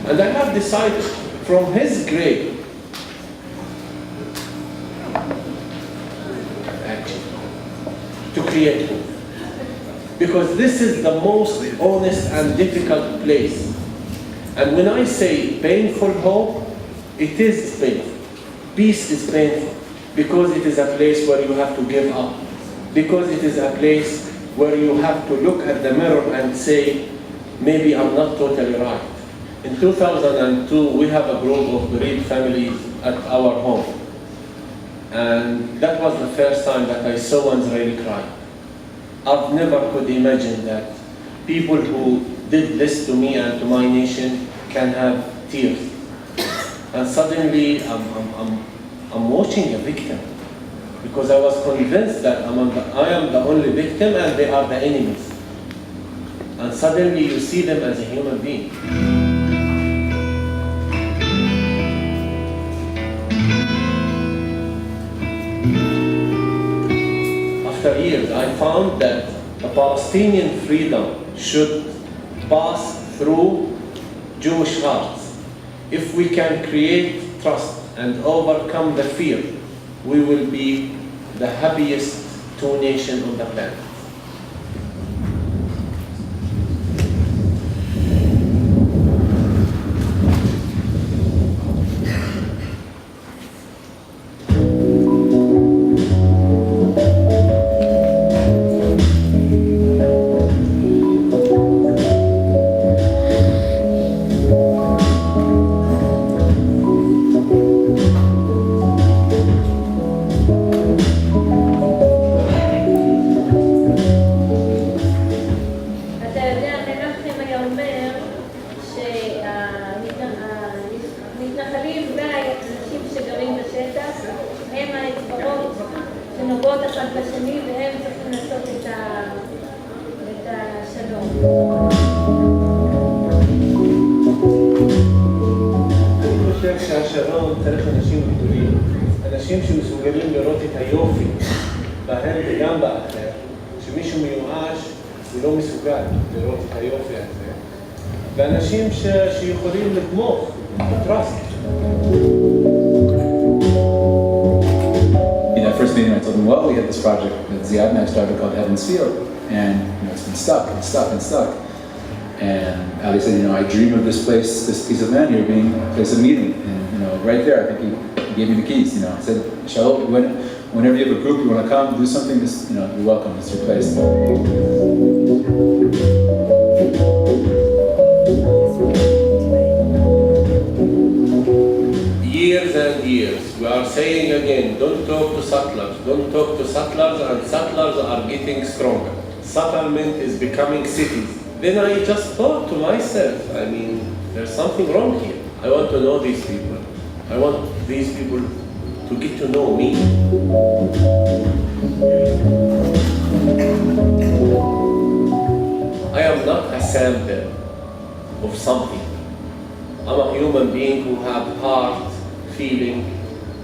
And I have decided from his grave, actually, to create hope. Because this is the most honest and difficult place. And when I say painful hope, it is painful. Peace is painful because it is a place where you have to give up. Because it is a place where you have to look at the mirror and say, maybe I'm not totally right. In 2002, we have a group of bereaved families at our home. And that was the first time that I saw an Israeli cry. I've never could imagine that people who did this to me and to my nation can have tears. And suddenly I'm watching a victim because I was convinced that I am the only victim and they are the enemies. And suddenly you see them as a human being. After years, I found that the Palestinian freedom should pass through Jewish hearts. If we can create trust and overcome the fear, we will be the happiest two nations on the planet. שהשלום צריך אנשים גדולים, אנשים שמסוגלים לראות את היופי בהם וגם באחר, שמישהו מיואש הוא לא מסוגל לראות את היופי הזה, ואנשים שיכולים לתמוך, trust. In that first meeting I told them, well, we had this project that Ziad and I started called Heaven's Field, and it's been stuck and stuck and stuck. And Ali said, I dream of this place, this piece of land here being a place of meeting. And right there, I think he gave me the keys. I said, Shalom, whenever you have a group, you want to come, do something, just, you're welcome, it's your place. Years and years, we are saying again, don't talk to settlers, don't talk to settlers, and settlers are getting stronger. Settlement is becoming cities. Then I just thought to myself, there's something wrong here. I want to know these people. I want these people to get to know me. I am not a sample of something. I'm a human being who have heart, feeling,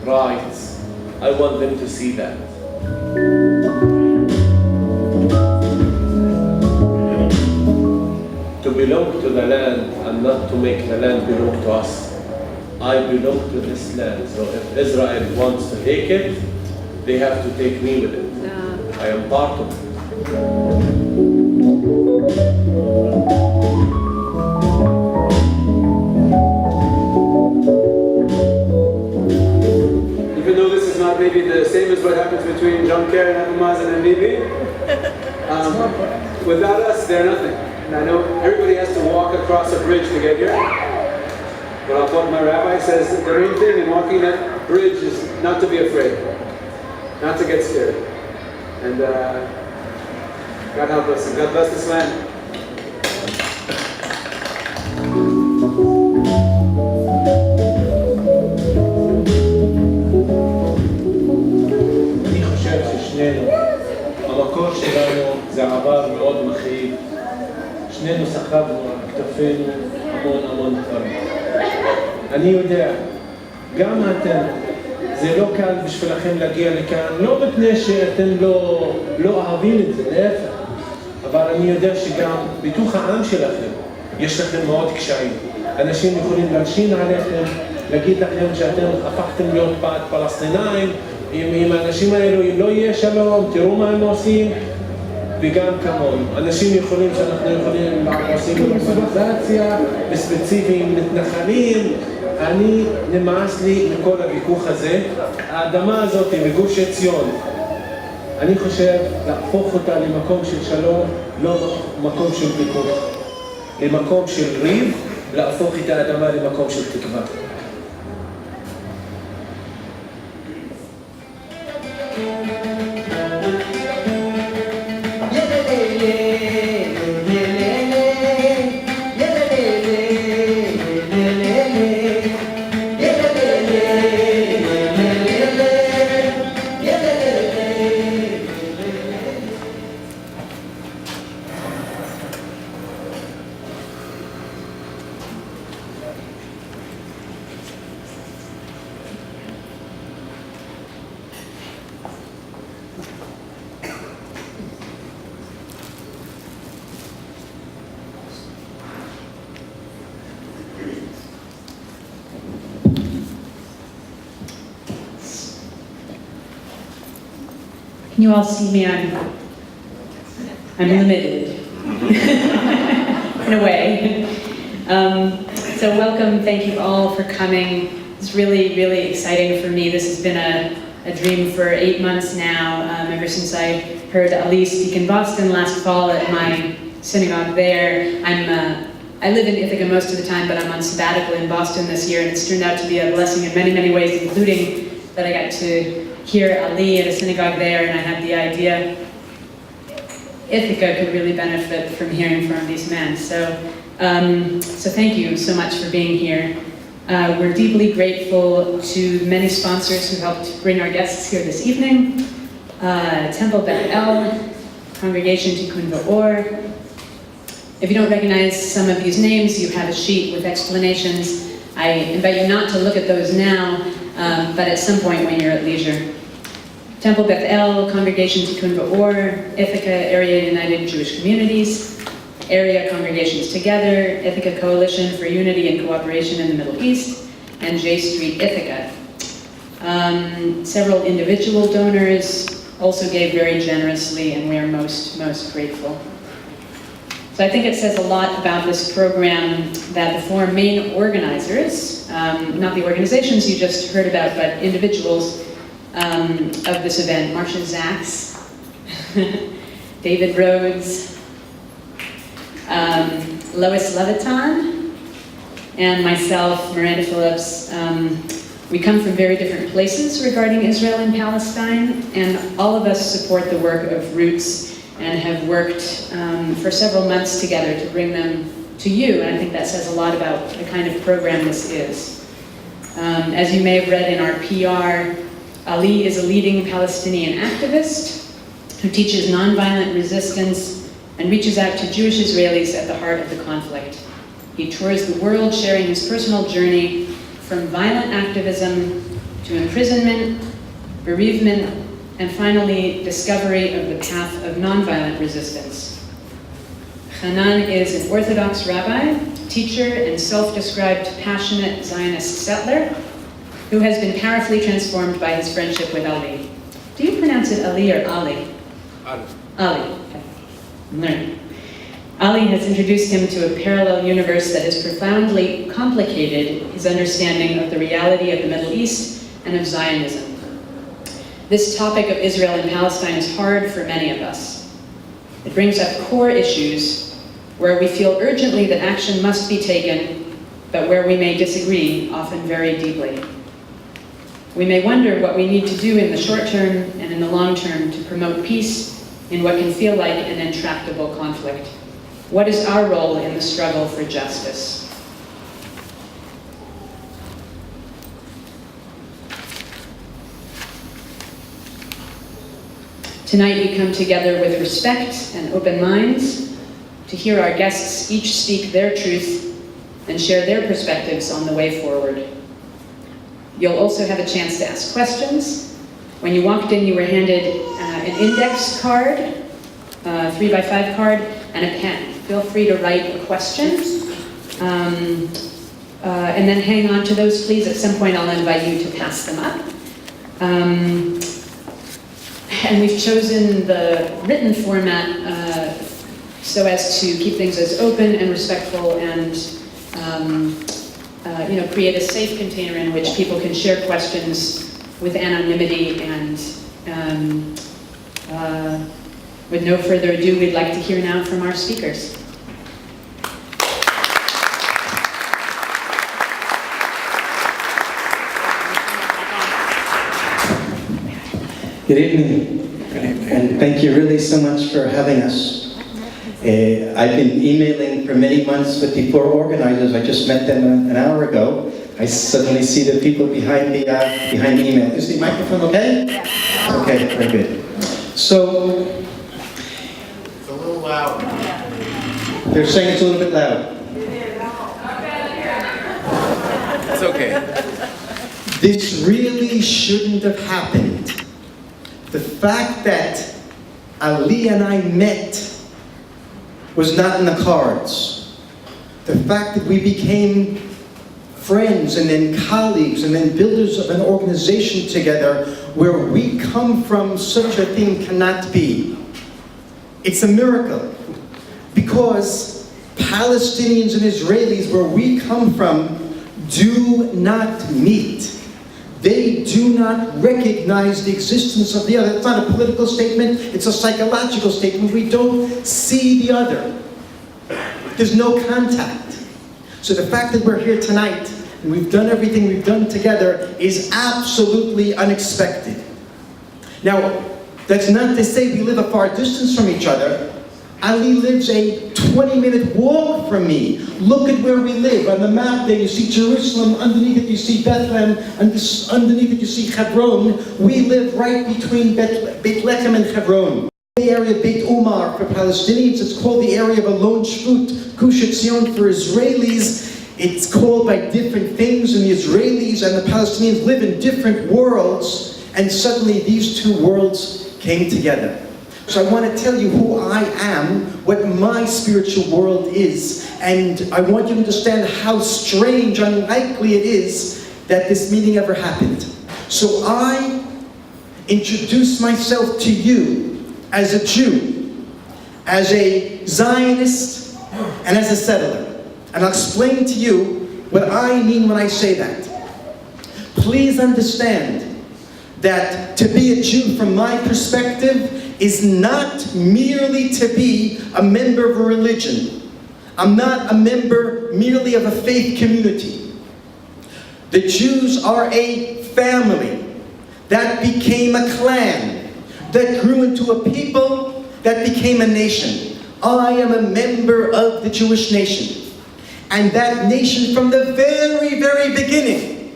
rights. I want them to see that. To belong to the land and not to make the land belong to us. I belong to this land, so if Israel wants to take it, they have to take me with it. Yeah. I am part of it. Even though this is not maybe the same as what happens between John Kerry and Abu Mazen and Bibi, without us, they're nothing. And I know everybody has to walk across a bridge to get here. But I'll quote my rabbi, says the main thing in walking that bridge is not to be afraid, not to get scared. And God help us, and God bless this land. אני חושב ששנינו, המקור שלנו זה עבר מאוד מכאיב. שנינו סחבנו על כתפינו המון דברים. אני יודע, גם אתם, זה לא קל בשבילכם להגיע לכאן, לא מפני שאתם לא אוהבים את זה, להפך. אבל אני יודע שגם בתוך העם שלכם יש לכם מאוד קשיים. אנשים יכולים להלשין עליכם, להגיד לכם שאתם הפכתם להיות פעד פלסטינאים, עם האנשים האלו אם לא יהיה שלום, תראו מה הם עושים, וגם כמונו. אנשים יכולים שאנחנו יכולים לעשות נורמליזציה, וספציפיים מתנחלים. אני נמאס לי מכל הוויכוח הזה. האדמה הזאת מגוש עציון, אני חושב להפוך אותה למקום של שלום, לא מקום של ויכוח. למקום של ריב, להפוך את האדמה למקום של תקווה. Can you all see me? I'm limited in a way. So welcome, thank you all for coming. It's really, really exciting for me. This has been a dream for 8 months now, ever since I heard Ali speak in Boston last fall at my synagogue there. I live in Ithaca most of the time, but I'm on sabbatical in Boston this year, and it's turned out to be a blessing in many, many ways, including that I got to hear Ali at a synagogue there, and I had the idea Ithaca could really benefit from hearing from these men. So thank you so much for being here. We're deeply grateful to the many sponsors who helped bring our guests here this evening. Temple Beth El, Congregation Tikkun V'Or. If you don't recognize some of these names, you have a sheet with explanations. I invite you not to look at those now, but at some point when you're at leisure. Temple Beth El, Congregation Tikkun V'Or, Ithaca Area United Jewish Communities, Area Congregations Together, Ithaca Coalition for Unity and Cooperation in the Middle East, and J Street Ithaca. Several individual donors also gave very generously, and we are most grateful. So I think it says a lot about this program that the four main organizers, not the organizations you just heard about, but individuals of this event, Marcia Zaks, David Rhodes, Lois Levitan, and myself, Miranda Phillips. We come from very different places regarding Israel and Palestine, and all of us support the work of Roots and have worked for several months together to bring them to you, and I think that says a lot about the kind of program this is. As you may have read in our PR, Ali is a leading Palestinian activist who teaches nonviolent resistance and reaches out to Jewish Israelis at the heart of the conflict. He tours the world sharing his personal journey from violent activism to imprisonment, bereavement, and finally, discovery of the path of nonviolent resistance. Hanan is an Orthodox rabbi, teacher, and self-described passionate Zionist settler who has been powerfully transformed by his friendship with Ali. Do you pronounce it Ali or Ali? Ali. Ali, okay. I'm learning. Ali has introduced him to a parallel universe that has profoundly complicated his understanding of the reality of the Middle East and of Zionism. This topic of Israel and Palestine is hard for many of us. It brings up core issues where we feel urgently that action must be taken, but where we may disagree, often very deeply. We may wonder what we need to do in the short term and in the long term to promote peace in what can feel like an intractable conflict. What is our role in the struggle for justice? Tonight we come together with respect and open minds to hear our guests each speak their truth and share their perspectives on the way forward. You'll also have a chance to ask questions. When you walked in, you were handed an index card, a 3x5 card, and a pen. Feel free to write a question. And then hang on to those, please. At some point, I'll invite you to pass them up. And we've chosen the written format so as to keep things as open and respectful and create a safe container in which people can share questions with anonymity. And with no further ado, we'd like to hear now from our speakers. Good evening, and thank you really so much for having us. I've been emailing for many months with the four organizers. I just met them an hour ago. I suddenly see the people behind the email. Is the microphone okay? Yeah. Okay, very good. So, It's a little loud. they're saying it's a little bit loud. It's okay. This really shouldn't have happened. The fact that Ali and I met was not in the cards. The fact that we became friends and then colleagues and then builders of an organization together where we come from, such a thing cannot be. It's a miracle. Because Palestinians and Israelis, where we come from, do not meet. They do not recognize the existence of the other. It's not a political statement, it's a psychological statement. We don't see the other. There's no contact. So the fact that we're here tonight and we've done everything we've done together is absolutely unexpected. Now, that's not to say we live a far distance from each other. Ali lives a 20-minute walk from me. Look at where we live. On the map there you see Jerusalem, underneath it you see Bethlehem, and underneath it you see Hebron. We live right between Beit Lechem and Hebron. The area of Beit Umar for Palestinians, it's called the area of Alon Shvut, Gush Etzion for Israelis. It's called by different things, and the Israelis and the Palestinians live in different worlds, and suddenly these two worlds came together. So I want to tell you who I am, what my spiritual world is, and I want you to understand how strange, unlikely it is that this meeting ever happened. So I introduce myself to you as a Jew, as a Zionist, and as a settler. And I'll explain to you what I mean when I say that. Please understand that to be a Jew, from my perspective, is not merely to be a member of a religion. I'm not a member merely of a faith community. The Jews are a family that became a clan, that grew into a people, that became a nation. I am a member of the Jewish nation. And that nation, from the very, very beginning,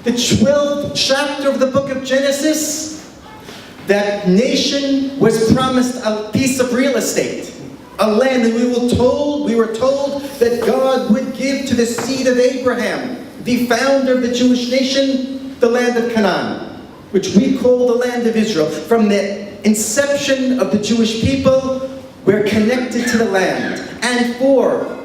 the 12th chapter of the book of Genesis, that nation was promised a piece of real estate, a land, and we were told that God would give to the seed of Abraham, the founder of the Jewish nation, the land of Canaan, which we call the land of Israel. From the inception of the Jewish people, we're connected to the land. And for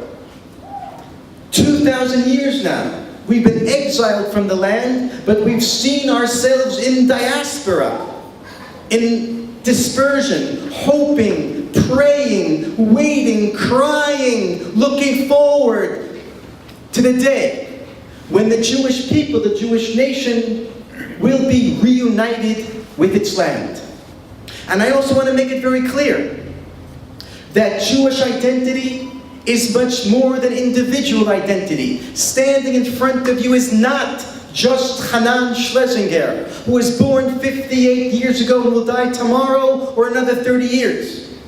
2,000 years now, we've been exiled from the land, but we've seen ourselves in diaspora, in dispersion, hoping, praying, waiting, crying, looking forward to the day when the Jewish people, the Jewish nation, will be reunited with its land. And I also want to make it very clear that Jewish identity is much more than individual identity. Standing in front of you is not just Hanan Schlesinger, who was born 58 years ago and will die tomorrow or another 30 years.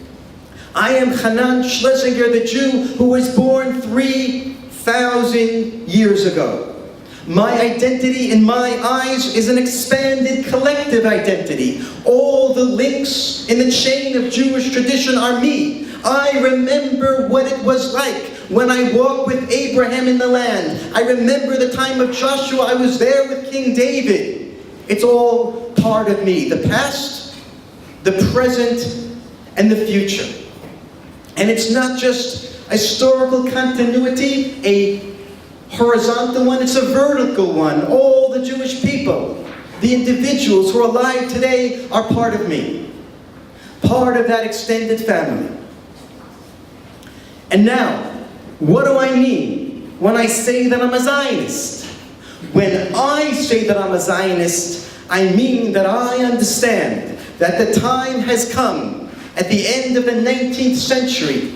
I am Hanan Schlesinger, the Jew who was born 3,000 years ago. My identity, in my eyes, is an expanded collective identity. All the links in the chain of Jewish tradition are me. I remember what it was like when I walked with Abraham in the land. I remember the time of Joshua. I was there with King David. It's all part of me. The past, the present, and the future. And it's not just historical continuity, a horizontal one, it's a vertical one. All the Jewish people, the individuals who are alive today are part of me. Part of that extended family. And now, what do I mean when I say that I'm a Zionist? When I say that I'm a Zionist, I mean that I understand that the time has come at the end of the 19th century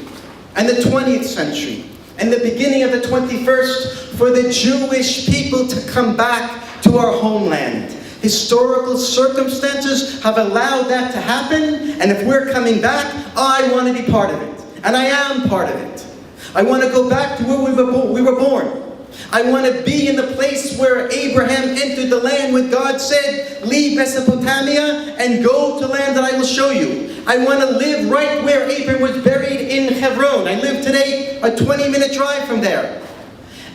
and the 20th century and the beginning of the 21st for the Jewish people to come back to our homeland. Historical circumstances have allowed that to happen, and if we're coming back, I want to be part of it. And I am part of it. I want to go back to where we were born. I want to be in the place where Abraham entered the land where God said, leave Mesopotamia and go to land that I will show you. I want to live right where Abraham was buried in Hebron. I live today a 20-minute drive from there.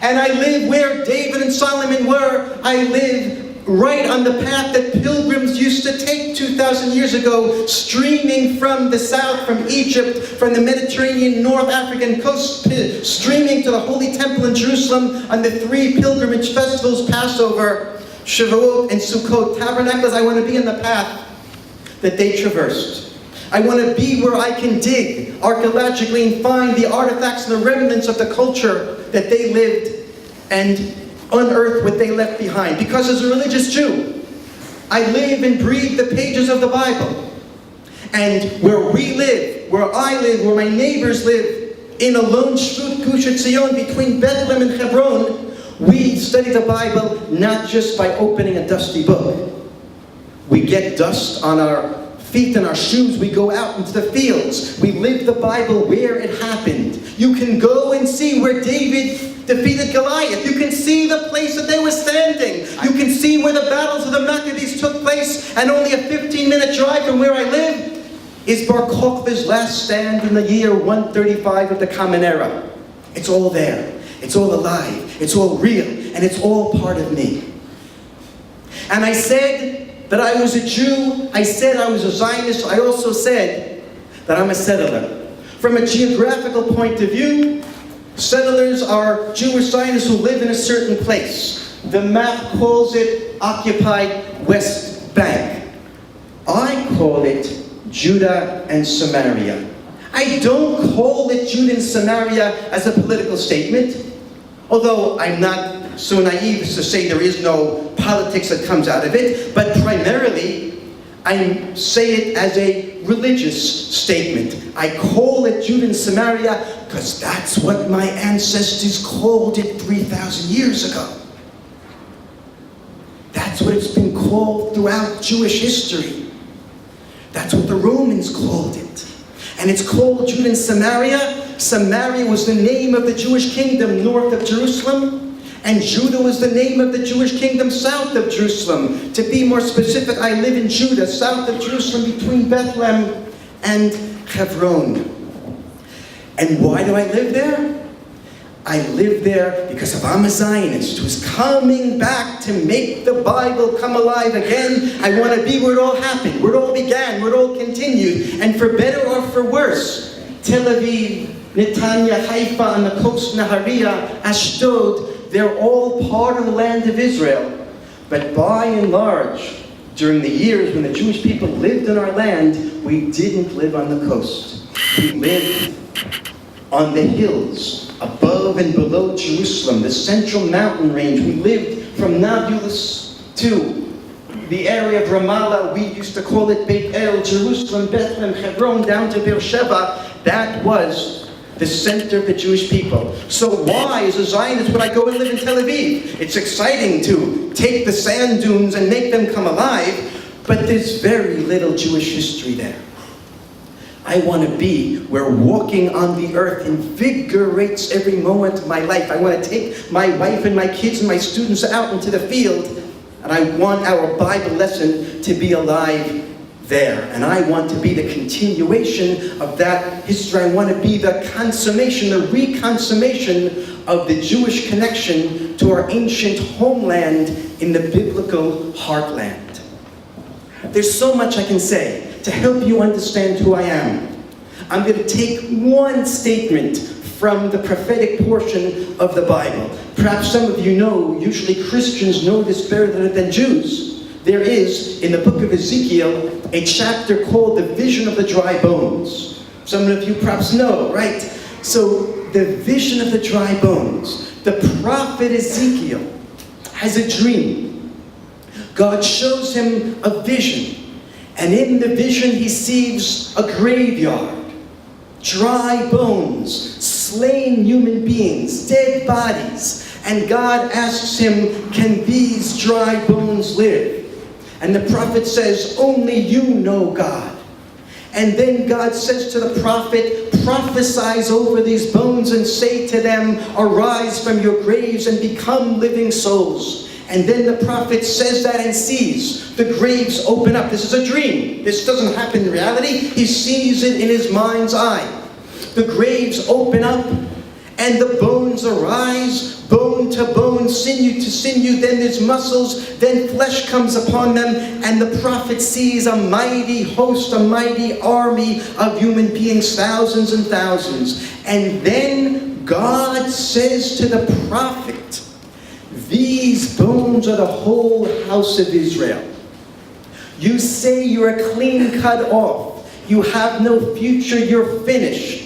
And I live where David and Solomon were. I live right on the path that pilgrims used to take 2,000 years ago, streaming from the south, from Egypt, from the Mediterranean, North African coast, streaming to the Holy Temple in Jerusalem on the 3 pilgrimage festivals, Passover, Shavuot, and Sukkot, tabernacles. I want to be in the path that they traversed. I want to be where I can dig archaeologically and find the artifacts and the remnants of the culture that they lived and unearth what they left behind. Because as a religious Jew, I live and breathe the pages of the Bible. And where we live, where I live, where my neighbors live, in a lone shvut Gush Etzion between Bethlehem and Hebron, we study the Bible not just by opening a dusty book. We get dust on our feet and our shoes. We go out into the fields. We live the Bible where it happened. You can go and see where David defeated Goliath. You can see the place that they were standing. You can see where the battles of the Maccabees took place. And only a 15-minute drive from where I live is Bar Kokhba's last stand in the year 135 of the Common Era. It's all there. It's all alive. It's all real. And it's all part of me. And I said that I was a Jew. I said I was a Zionist. I also said that I'm a settler. From a geographical point of view, settlers are Jewish Zionists who live in a certain place. The map calls it occupied West Bank. I call it Judah and Samaria. I don't call it Judah and Samaria as a political statement, although I'm not so naive as to say there is no politics that comes out of it, but primarily I say it as a religious statement. I call it Judah and Samaria because that's what my ancestors called it 3,000 years ago. That's what it's been called throughout Jewish history. That's what the Romans called it. And it's called Judah and Samaria. Samaria was the name of the Jewish kingdom north of Jerusalem. And Judah was the name of the Jewish kingdom south of Jerusalem. To be more specific, I live in Judah, south of Jerusalem, between Bethlehem and Hebron. And why do I live there? I live there because if I'm a Zionist who's coming back to make the Bible come alive again, I want to be where it all happened, where it all began, where it all continued. And for better or for worse, Tel Aviv, Netanya, Haifa, on the coast, Nahariya, Ashdod, they're all part of the land of Israel. But by and large, during the years when the Jewish people lived in our land, we didn't live on the coast. We lived on the hills, above and below Jerusalem, the central mountain range. We lived from Nablus to the area of Ramallah. We used to call it Beit El, Jerusalem, Bethlehem, Hebron, down to Beersheba. That was the center of the Jewish people. So why, as a Zionist, would I go and live in Tel Aviv? It's exciting to take the sand dunes and make them come alive, but there's very little Jewish history there. I want to be where walking on the earth invigorates every moment of my life. I want to take my wife and my kids and my students out into the field, and I want our Bible lesson to be alive there. And I want to be the continuation of that history. I want to be the consummation, the reconsummation of the Jewish connection to our ancient homeland in the biblical heartland. There's so much I can say to help you understand who I am. I'm going to take one statement from the prophetic portion of the Bible. Perhaps some of you know, usually Christians know this better than Jews. There is, in the book of Ezekiel, a chapter called the vision of the dry bones. Some of you perhaps know, right? So, the vision of the dry bones. The prophet Ezekiel has a dream. God shows him a vision. And in the vision he sees a graveyard. Dry bones, slain human beings, dead bodies. And God asks him, can these dry bones live? And the prophet says, only you know, God. And then God says to the prophet, prophesy over these bones and say to them, arise from your graves and become living souls. And then the prophet says that and sees the graves open up. This is a dream. This doesn't happen in reality. He sees it in his mind's eye. The graves open up and the bones arise, bone to bone, sinew to sinew, then there's muscles, then flesh comes upon them, and the prophet sees a mighty host, a mighty army of human beings, thousands and thousands. And then God says to the prophet, these bones are the whole house of Israel. You say you're clean cut off. You have no future, you're finished.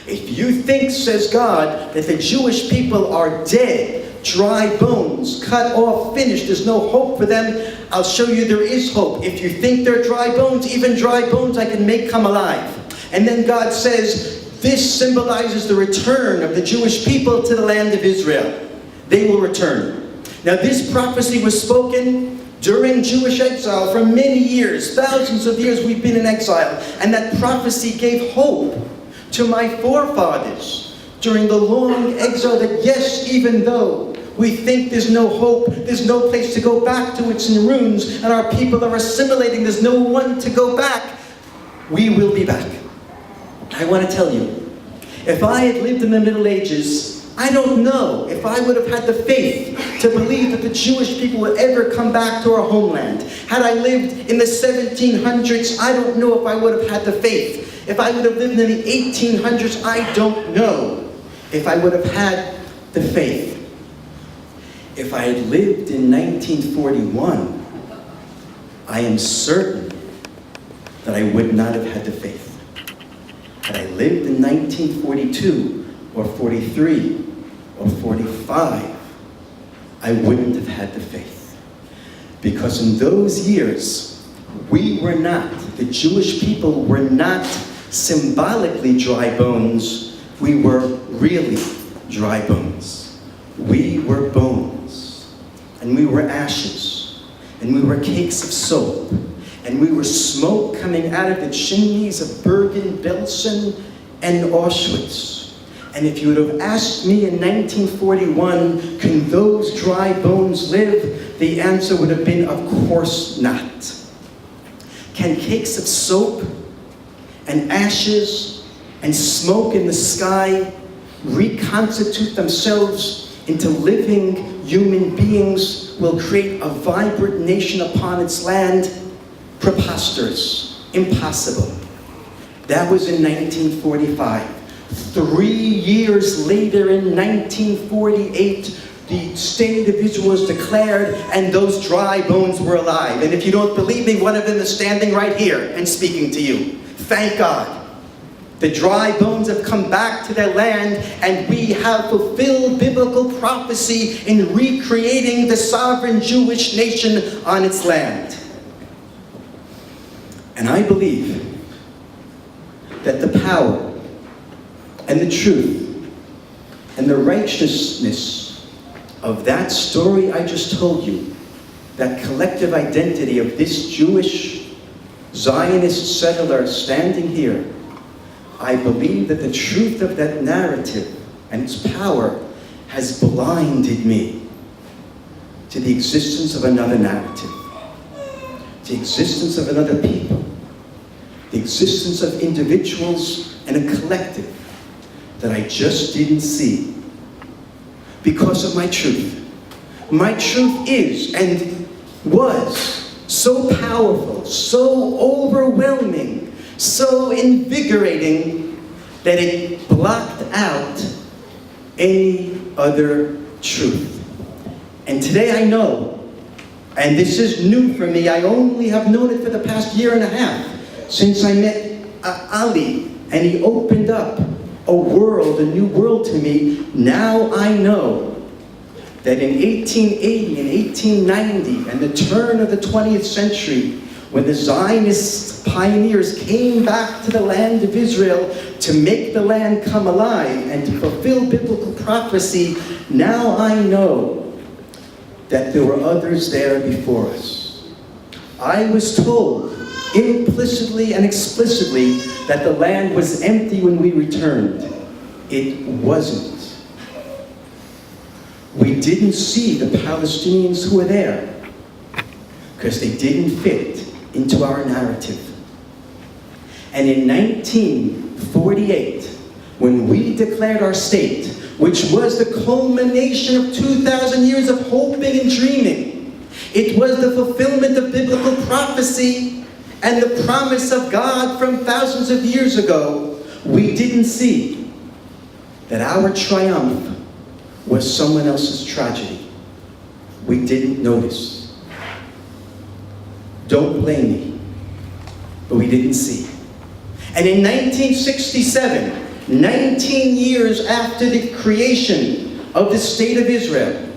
If you think, says God, that the Jewish people are dead, dry bones, cut off, finished, there's no hope for them, I'll show you there is hope. If you think they're dry bones, even dry bones I can make come alive. And then God says, this symbolizes the return of the Jewish people to the land of Israel. They will return. Now this prophecy was spoken during Jewish exile for many years, thousands of years we've been in exile. And that prophecy gave hope to my forefathers during the long exile, that yes, even though we think there's no hope, there's no place to go back to, it's in ruins, and our people are assimilating, there's no one to go back, we will be back. I want to tell you, if I had lived in the Middle Ages, I don't know if I would have had the faith to believe that the Jewish people would ever come back to our homeland. Had I lived in the 1700s, I don't know if I would have had the faith. If I would have lived in the 1800s, I don't know if I would have had the faith. If I had lived in 1941, I am certain that I would not have had the faith. Had I lived in 1942, or 43, or 45, I wouldn't have had the faith. Because in those years, we were not, the Jewish people were not symbolically dry bones, we were really dry bones. We were bones, and we were ashes, and we were cakes of soap, and we were smoke coming out of the chimneys of Bergen, Belsen, and Auschwitz. And if you would have asked me in 1941, can those dry bones live? The answer would have been, of course not. Can cakes of soap and ashes and smoke in the sky reconstitute themselves into living human beings, will create a vibrant nation upon its land? Preposterous, impossible. That was in 1945. 3 years later, in 1948, the state of Israel was declared, and those dry bones were alive. And if you don't believe me, one of them is standing right here and speaking to you. Thank God. The dry bones have come back to their land, and we have fulfilled biblical prophecy in recreating the sovereign Jewish nation on its land. And I believe that the power and the truth and the righteousness of that story I just told you, that collective identity of this Jewish Zionist settler standing here, I believe that the truth of that narrative and its power has blinded me to the existence of another narrative, the existence of another people, the existence of individuals and a collective that I just didn't see because of my truth. My truth is and was so powerful, so overwhelming, so invigorating that it blocked out any other truth. And today I know, and this is new for me, I only have known it for the past year and a half, since I met Ali, and he opened up a world, a new world to me. Now I know that in 1880 and 1890, and the turn of the 20th century, when the Zionist pioneers came back to the land of Israel to make the land come alive and to fulfill biblical prophecy, now I know that there were others there before us. I was told implicitly and explicitly that the land was empty when we returned. It wasn't. We didn't see the Palestinians who were there because they didn't fit into our narrative. And in 1948, when we declared our state, which was the culmination of 2,000 years of hoping and dreaming, it was the fulfillment of biblical prophecy and the promise of God from thousands of years ago, we didn't see that our triumph was someone else's tragedy. We didn't notice. Don't blame me, but we didn't see. And in 1967, 19 years after the creation of the State of Israel,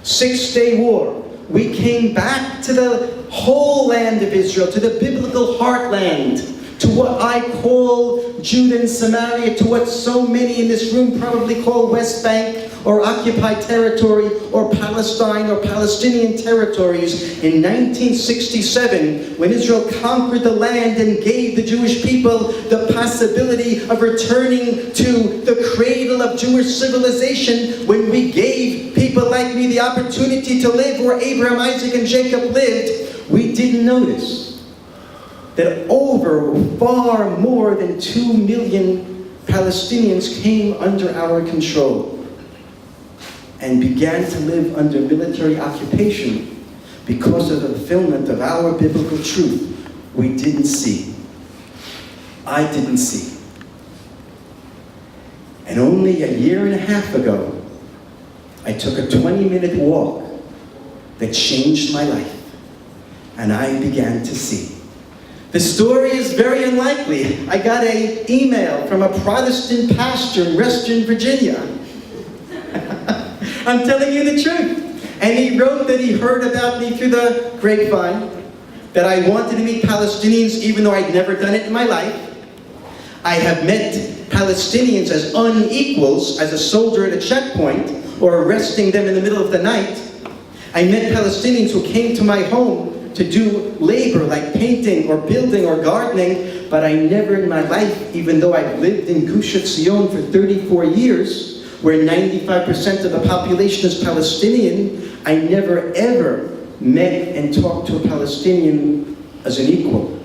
Six-Day War, we came back to the whole land of Israel, to the biblical heartland, to what I call Judah and Samaria, to what so many in this room probably call West Bank, or occupied territory, or Palestine, or Palestinian territories. In 1967, when Israel conquered the land and gave the Jewish people the possibility of returning to the cradle of Jewish civilization, when we gave people like me the opportunity to live where Abraham, Isaac, and Jacob lived, we didn't notice that far more than 2 million Palestinians came under our control and began to live under military occupation because of the fulfillment of our biblical truth we didn't see. I didn't see. And only a year and a half ago, I took a 20-minute walk that changed my life, and I began to see. The story is very unlikely. I got an email from a Protestant pastor in Western Virginia. I'm telling you the truth. And he wrote that he heard about me through the grapevine, that I wanted to meet Palestinians even though I'd never done it in my life. I have met Palestinians as unequals, as a soldier at a checkpoint, or arresting them in the middle of the night. I met Palestinians who came to my home to do labor like painting or building or gardening, but I never in my life, even though I've lived in Gush Etzion for 34 years, where 95% of the population is Palestinian, I never ever met and talked to a Palestinian as an equal.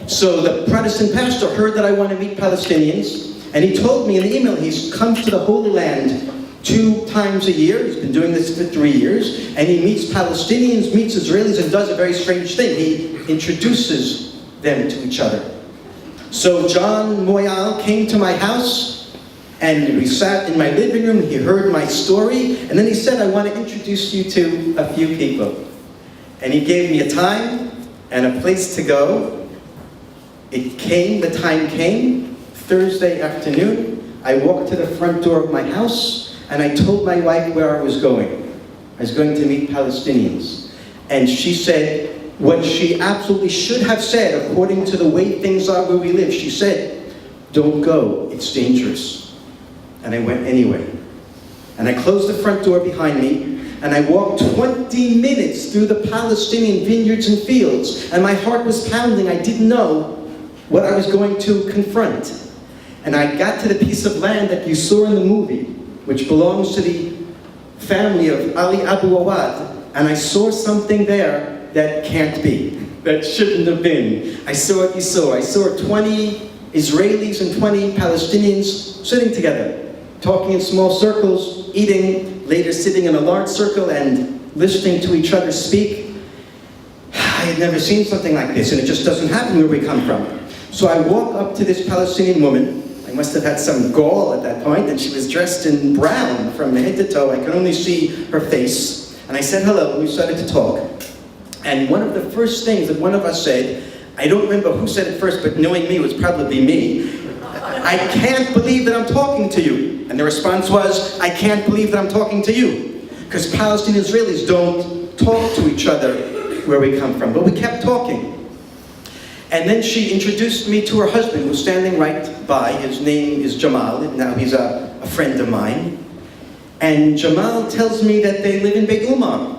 So the Protestant pastor heard that I want to meet Palestinians, and he told me in the email he's come to the Holy Land 2 times a year. He's been doing this for 3 years, and he meets Palestinians, meets Israelis, and does a very strange thing. He introduces them to each other. So John Moyal came to my house, and we sat in my living room. He heard my story, and then he said, I want to introduce you to a few people. And he gave me a time and a place to go. The time came, Thursday afternoon. I walked to the front door of my house, and I told my wife where I was going. I was going to meet Palestinians. And she said what she absolutely should have said, according to the way things are where we live. She said, don't go, it's dangerous. And I went anyway. And I closed the front door behind me, and I walked 20 minutes through the Palestinian vineyards and fields, and my heart was pounding. I didn't know what I was going to confront. And I got to the piece of land that you saw in the movie, which belongs to the family of Ali Abu Awwad, and I saw something there that can't be, that shouldn't have been. I saw what you saw. I saw 20 Israelis and 20 Palestinians sitting together, talking in small circles, eating, later sitting in a large circle and listening to each other speak. I had never seen something like this, and it just doesn't happen where we come from. So I walk up to this Palestinian woman, I I must have had some gall at that point, and she was dressed in brown from head to toe. I could only see her face. And I said hello, and we started to talk. And one of the first things that one of us said, I don't remember who said it first, but knowing me, it was probably me. I can't believe that I'm talking to you. And the response was, I can't believe that I'm talking to you. Because Palestinian Israelis don't talk to each other where we come from. But we kept talking. And then she introduced me to her husband, who's standing right by. His name is Jamal, and now he's a friend of mine. And Jamal tells me that they live in Beit Umar.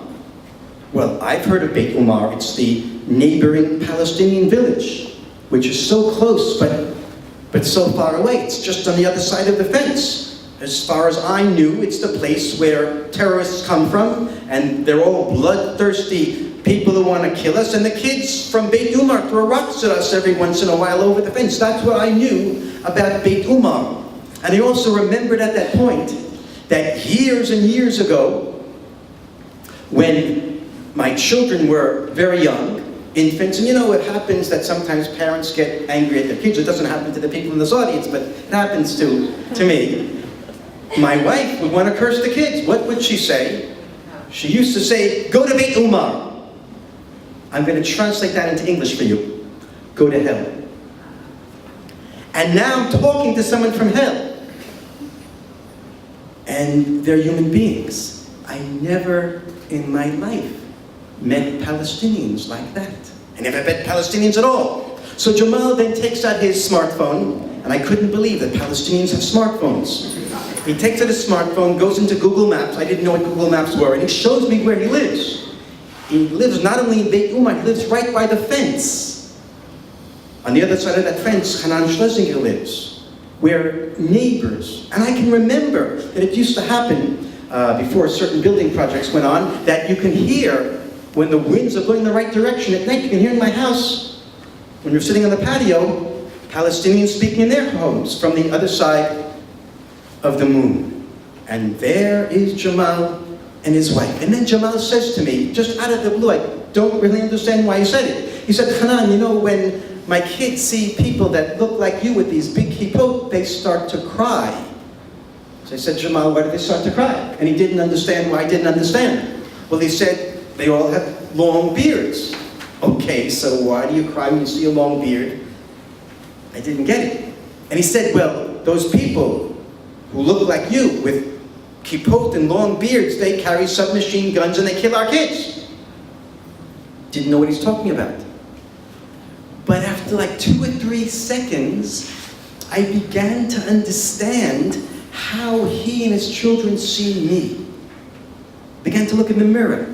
Well, I've heard of Beit Umar. It's the neighboring Palestinian village, which is so close, but so far away. It's just on the other side of the fence. As far as I knew, it's the place where terrorists come from, and they're all bloodthirsty people who want to kill us, and the kids from Beit Umar throw rocks at us every once in a while over the fence. That's what I knew about Beit Umar. And I also remembered at that point that years and years ago, when my children were very young, infants, and you know it happens that sometimes parents get angry at their kids. It doesn't happen to the people in this audience, but it happens to me. My wife would want to curse the kids. What would she say? She used to say, go to Beit Umar. I'm going to translate that into English for you. Go to hell. And now I'm talking to someone from hell. And they're human beings. I never in my life met Palestinians like that. I never met Palestinians at all. So Jamal then takes out his smartphone, and I couldn't believe that Palestinians have smartphones. He takes out his smartphone, goes into Google Maps. I didn't know what Google Maps were, and he shows me where he lives. He lives not only in Beit Umar, he lives right by the fence. On the other side of that fence, Hanan Schlesinger lives. We're neighbors. And I can remember that it used to happen before certain building projects went on, that you can hear when the winds are blowing in the right direction at night. You can hear in my house, when you're sitting on the patio, Palestinians speaking in their homes from the other side of the moon. And there is Jamal and his wife. And then Jamal says to me, just out of the blue, I don't really understand why he said it. He said, Hanan, you know, when my kids see people that look like you with these big kippot, they start to cry. So I said, Jamal, why do they start to cry? And he didn't understand why I didn't understand. Well, he said, they all have long beards. Okay, so why do you cry when you see a long beard? I didn't get it. And he said, well, those people who look like you with kippot and long beards, they carry submachine guns and they kill our kids. Didn't know what he's talking about. But after like 2 or 3 seconds, I began to understand how he and his children see me. Began to look in the mirror.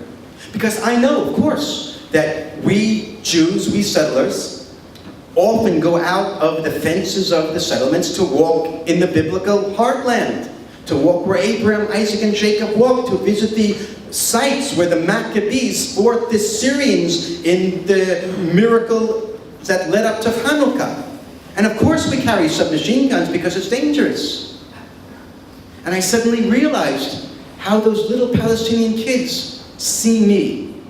Because I know, of course, that we Jews, we settlers, often go out of the fences of the settlements to walk in the biblical heartland, to walk where Abraham, Isaac, and Jacob walked, to visit the sites where the Maccabees fought the Syrians in the miracle that led up to Hanukkah. And of course we carry submachine guns because it's dangerous. And I suddenly realized how those little Palestinian kids see me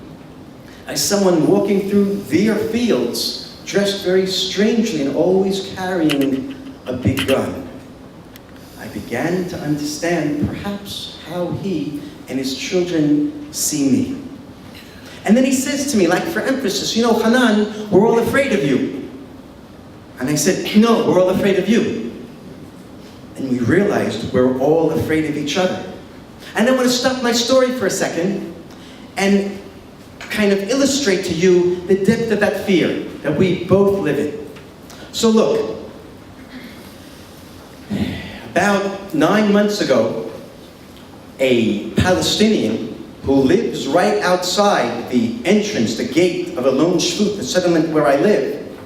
as someone walking through their fields, dressed very strangely and always carrying a big gun. I began to understand perhaps how he and his children see me. And then he says to me, like for emphasis, you know, Hanan, we're all afraid of you. And I said, no, we're all afraid of you. And we realized we're all afraid of each other. And I want to stop my story for a second and kind of illustrate to you the depth of that fear that we both live in. So look, about 9 months ago, a Palestinian who lives right outside the entrance, the gate of Alon Shvut, the settlement where I live.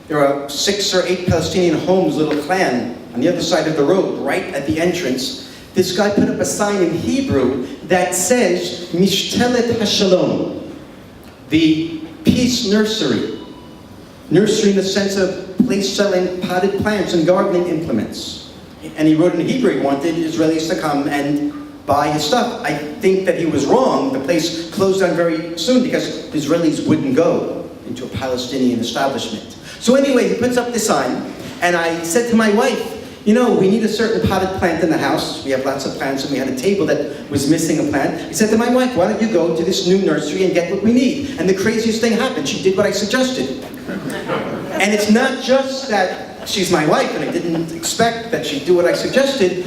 There are 6 or 8 Palestinian homes, little clan, on the other side of the road, right at the entrance. This guy put up a sign in Hebrew that says, Mishtelet HaShalom, the peace nursery. Nursery in the sense of place selling potted plants and gardening implements. And he wrote in Hebrew, he wanted Israelis to come and buy his stuff. I think that he was wrong. The place closed down very soon because Israelis wouldn't go into a Palestinian establishment. So anyway, he puts up this sign, and I said to my wife, you know, we need a certain potted plant in the house. We have lots of plants, and we had a table that was missing a plant. He said to my wife, why don't you go to this new nursery and get what we need? And the craziest thing happened. She did what I suggested. And it's not just that she's my wife, and I didn't expect that she'd do what I suggested,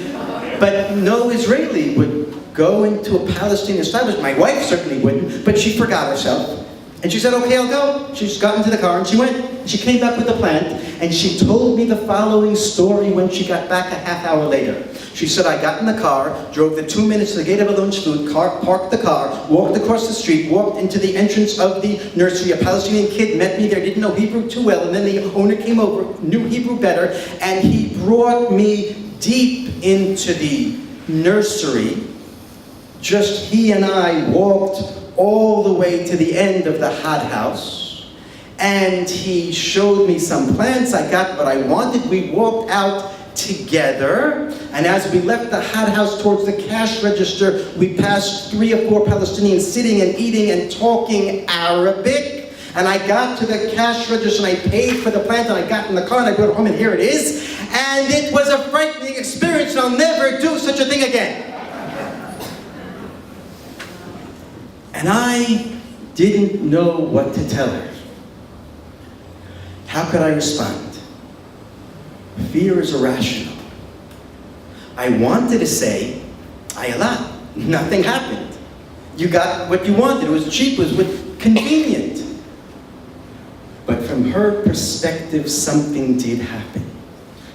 but no Israeli would go into a Palestinian establishment. My wife certainly wouldn't, but she forgot herself. And she said, okay, I'll go. She just got into the car and she went. She came back with the plant, and she told me the following story when she got back a half hour later. She said, I got in the car, drove the 2 minutes to the gate of a lunch food, parked the car, walked across the street, walked into the entrance of the nursery. A Palestinian kid met me there, didn't know Hebrew too well, and then the owner came over, knew Hebrew better, and he brought me deep into the nursery. Just he and I walked all the way to the end of the hot house, and he showed me some plants. I got what I wanted. We walked out together, and as we left the hot house towards the cash register, we passed 3 or 4 Palestinians sitting and eating and talking Arabic. And I got to the cash register and I paid for the plant, and I got in the car and I brought it home, and here it is. And it was a frightening experience, and I'll never do such a thing again. And I didn't know what to tell her. How could I respond? Fear is irrational. I wanted to say, Ayala, nothing happened. You got what you wanted. It was cheap, it was convenient. But from her perspective, something did happen.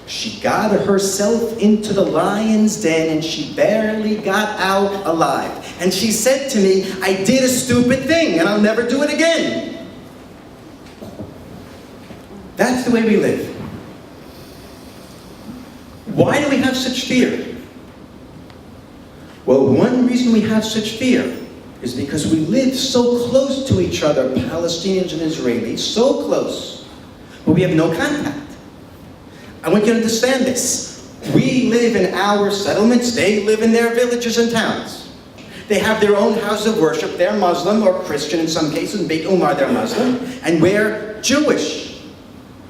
She got herself into the lion's den, and she barely got out alive. And she said to me, I did a stupid thing, and I'll never do it again. That's the way we live. Why do we have such fear? Well, one reason we have such fear is because we live so close to each other, Palestinians and Israelis, so close, but we have no contact. I want you to understand this. We live in our settlements, they live in their villages and towns. They have their own house of worship, they're Muslim or Christian in some cases, Beit Umar they're Muslim, and we're Jewish.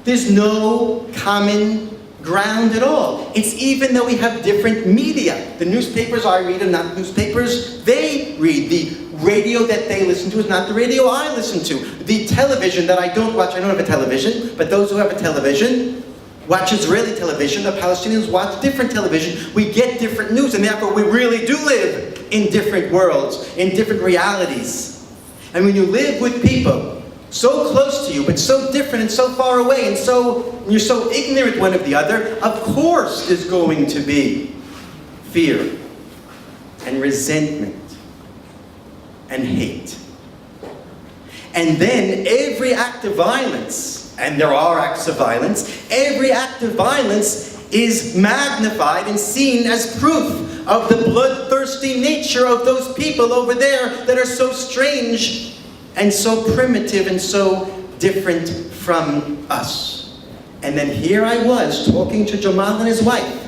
There's no common ground at all. It's even though we have different media. The newspapers I read are not newspapers they read. The radio that they listen to is not the radio I listen to. The television that I don't watch, I don't have a television, but those who have a television watch Israeli television. The Palestinians watch different television. We get different news, and therefore we really do live in different worlds, in different realities. And when you live with people so close to you, but so different and so far away, and you're so ignorant one of the other, of course there's going to be fear and resentment and hate. And then every act of violence, and there are acts of violence, every act of violence is magnified and seen as proof of the bloodthirsty nature of those people over there that are so strange and so primitive and so different from us. And then here I was talking to Jamal and his wife,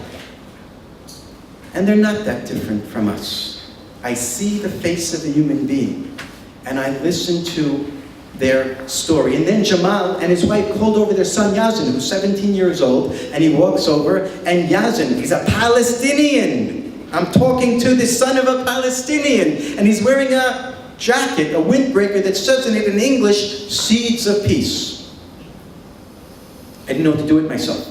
and they're not that different from us. I see the face of a human being, and I listen to their story. And then Jamal and his wife called over their son Yazin, who's 17 years old, and he walks over, and Yazin, he's a Palestinian. I'm talking to the son of a Palestinian, and he's wearing a jacket, a windbreaker that says in it in English, seeds of peace. I didn't know what to do with myself.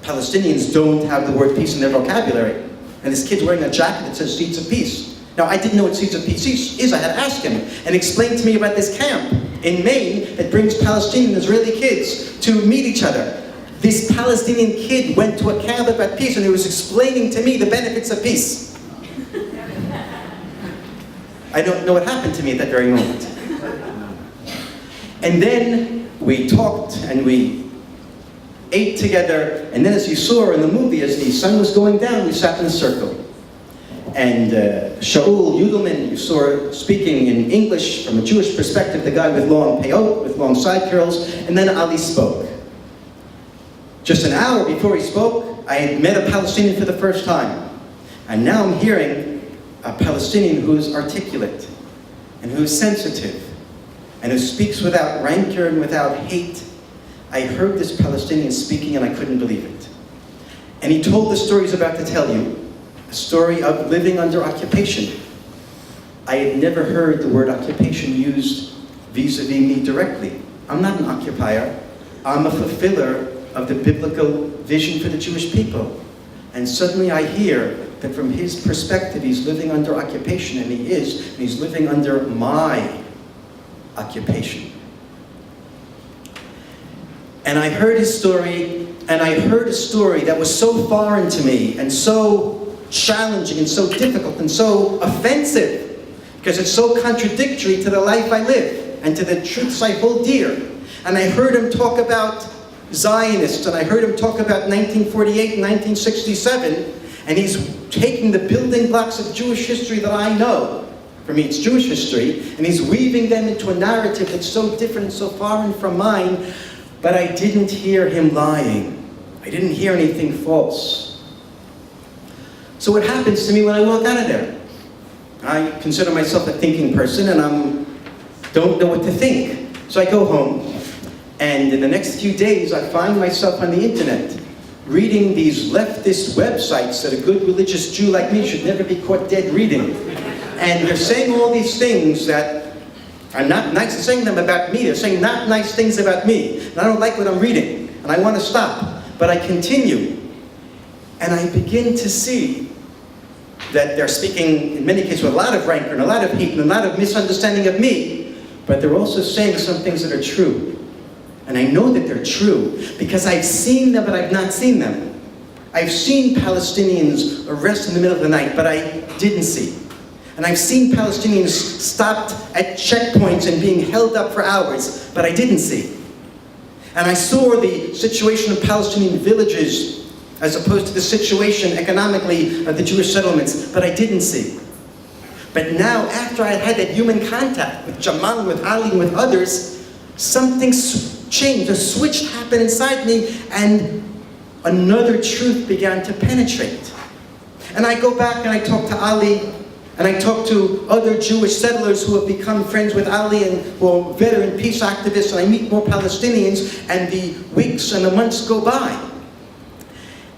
Palestinians don't have the word peace in their vocabulary. And this kid's wearing a jacket that says seeds of peace. Now, I didn't know what seeds of peace is. I had to ask him, and explain to me about this camp in Maine that brings Palestinian and Israeli kids to meet each other. This Palestinian kid went to a camp about peace, and he was explaining to me the benefits of peace. I don't know what happened to me at that very moment. And then we talked and we ate together, and then as you saw in the movie, as the sun was going down, we sat in a circle. And Shaul Yudelman, you saw speaking in English from a Jewish perspective, the guy with long peyot, with long side curls, and then Ali spoke. Just an hour before he spoke, I had met a Palestinian for the first time. And now I'm hearing a Palestinian who's articulate, and who's sensitive, and who speaks without rancor and without hate. I heard this Palestinian speaking and I couldn't believe it. And he told the story he's about to tell you, a story of living under occupation. I had never heard the word occupation used vis-a-vis me directly. I'm not an occupier. I'm a fulfiller of the biblical vision for the Jewish people. And suddenly I hear that from his perspective, he's living under occupation, and he is, and he's living under my occupation. And I heard his story, and I heard a story that was so foreign to me, and so challenging, and so difficult, and so offensive, because it's so contradictory to the life I live, and to the truths I hold dear. And I heard him talk about Zionists, and I heard him talk about 1948 and 1967, and he's taking the building blocks of Jewish history that I know. For me, it's Jewish history, and he's weaving them into a narrative that's so different and so foreign from mine, but I didn't hear him lying. I didn't hear anything false. So what happens to me when I walk out of there? I consider myself a thinking person, and I don't know what to think. So I go home, and in the next few days, I find myself on the internet, reading these leftist websites that a good religious Jew like me should never be caught dead reading. And they're saying all these things that are not nice. They're saying them about me. They're saying not nice things about me. And I don't like what I'm reading, and I want to stop. But I continue, and I begin to see that they're speaking, in many cases, with a lot of rancor and a lot of hate and a lot of misunderstanding of me, but they're also saying some things that are true. And I know that they're true because I've seen them, but I've not seen them. I've seen Palestinians arrested in the middle of the night, but I didn't see. And I've seen Palestinians stopped at checkpoints and being held up for hours, but I didn't see. And I saw the situation of Palestinian villages as opposed to the situation economically of the Jewish settlements, but I didn't see. But now, after I had that human contact with Jamal, with Ali, with others, something changed, a switch happened inside me, and another truth began to penetrate. And I go back and I talk to Ali, and I talk to other Jewish settlers who have become friends with Ali and who are veteran peace activists, and I meet more Palestinians, and the weeks and the months go by.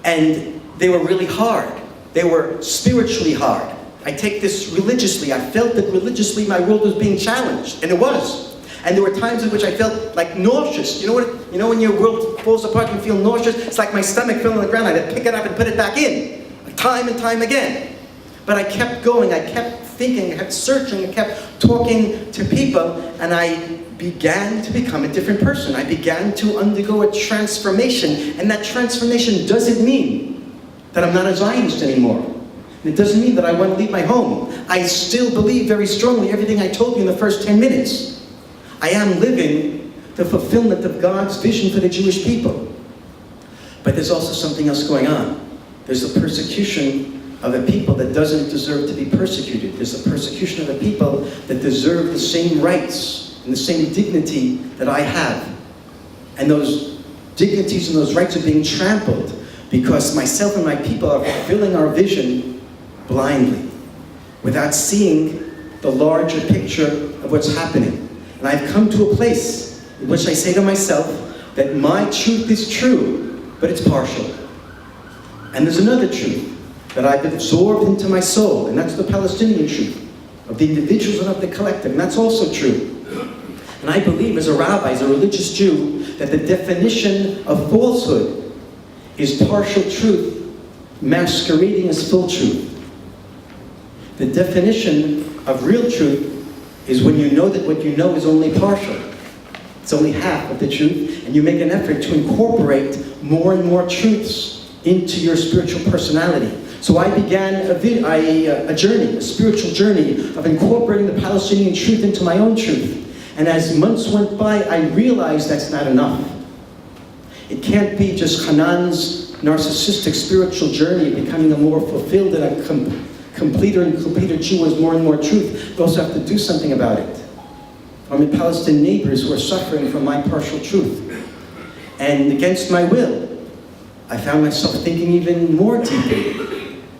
And they were really hard. They were spiritually hard. I take this religiously. I felt that religiously my world was being challenged, and it was. And there were times in which I felt like nauseous. You know when your world falls apart and you feel nauseous? It's like my stomach fell on the ground. I had to pick it up and put it back in, time and time again. But I kept going, I kept thinking, I kept searching, I kept talking to people, and I began to become a different person. I began to undergo a transformation, and that transformation doesn't mean that I'm not a Zionist anymore. It doesn't mean that I want to leave my home. I still believe very strongly everything I told you in the first 10 minutes. I am living the fulfillment of God's vision for the Jewish people. But there's also something else going on. There's the persecution of a people that doesn't deserve to be persecuted. There's the persecution of a people that deserve the same rights and the same dignity that I have. And those dignities and those rights are being trampled because myself and my people are fulfilling our vision blindly, without seeing the larger picture of what's happening. And I've come to a place in which I say to myself that my truth is true, but it's partial. And there's another truth that I've absorbed into my soul, and that's the Palestinian truth, of the individuals and of the collective, and that's also true. And I believe as a rabbi, as a religious Jew, that the definition of falsehood is partial truth masquerading as full truth. The definition of real truth is when you know that what you know is only partial. It's only half of the truth, and you make an effort to incorporate more and more truths into your spiritual personality. So I began a journey, a spiritual journey of incorporating the Palestinian truth into my own truth. And as months went by, I realized that's not enough. It can't be just Hanan's narcissistic spiritual journey of becoming a more fulfilled and a completer Jew with more and more truth. We also have to do something about it. I'm in Palestinian neighbors who are suffering from my partial truth. And against my will, I found myself thinking even more deeply.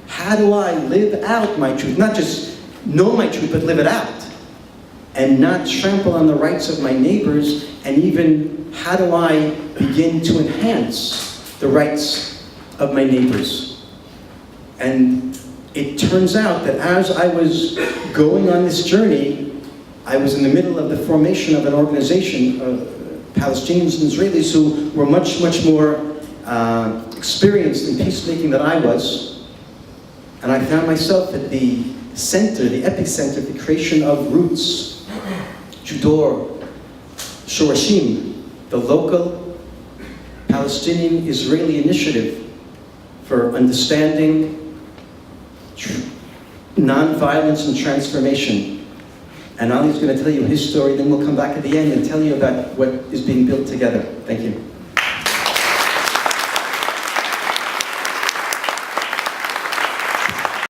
How do I live out my truth? Not just know my truth, but live it out. And not trample on the rights of my neighbors, and even how do I begin to enhance the rights of my neighbors. And it turns out that as I was going on this journey, I was in the middle of the formation of an organization of Palestinians and Israelis who were much, much more experienced in peacemaking than I was. And I found myself at the center, the epicenter of the creation of Roots, Judor, Shorashim, the local Palestinian Israeli initiative for understanding non-violence and transformation. And Ali's going to tell you his story, then we'll come back at the end and tell you about what is being built together. Thank you.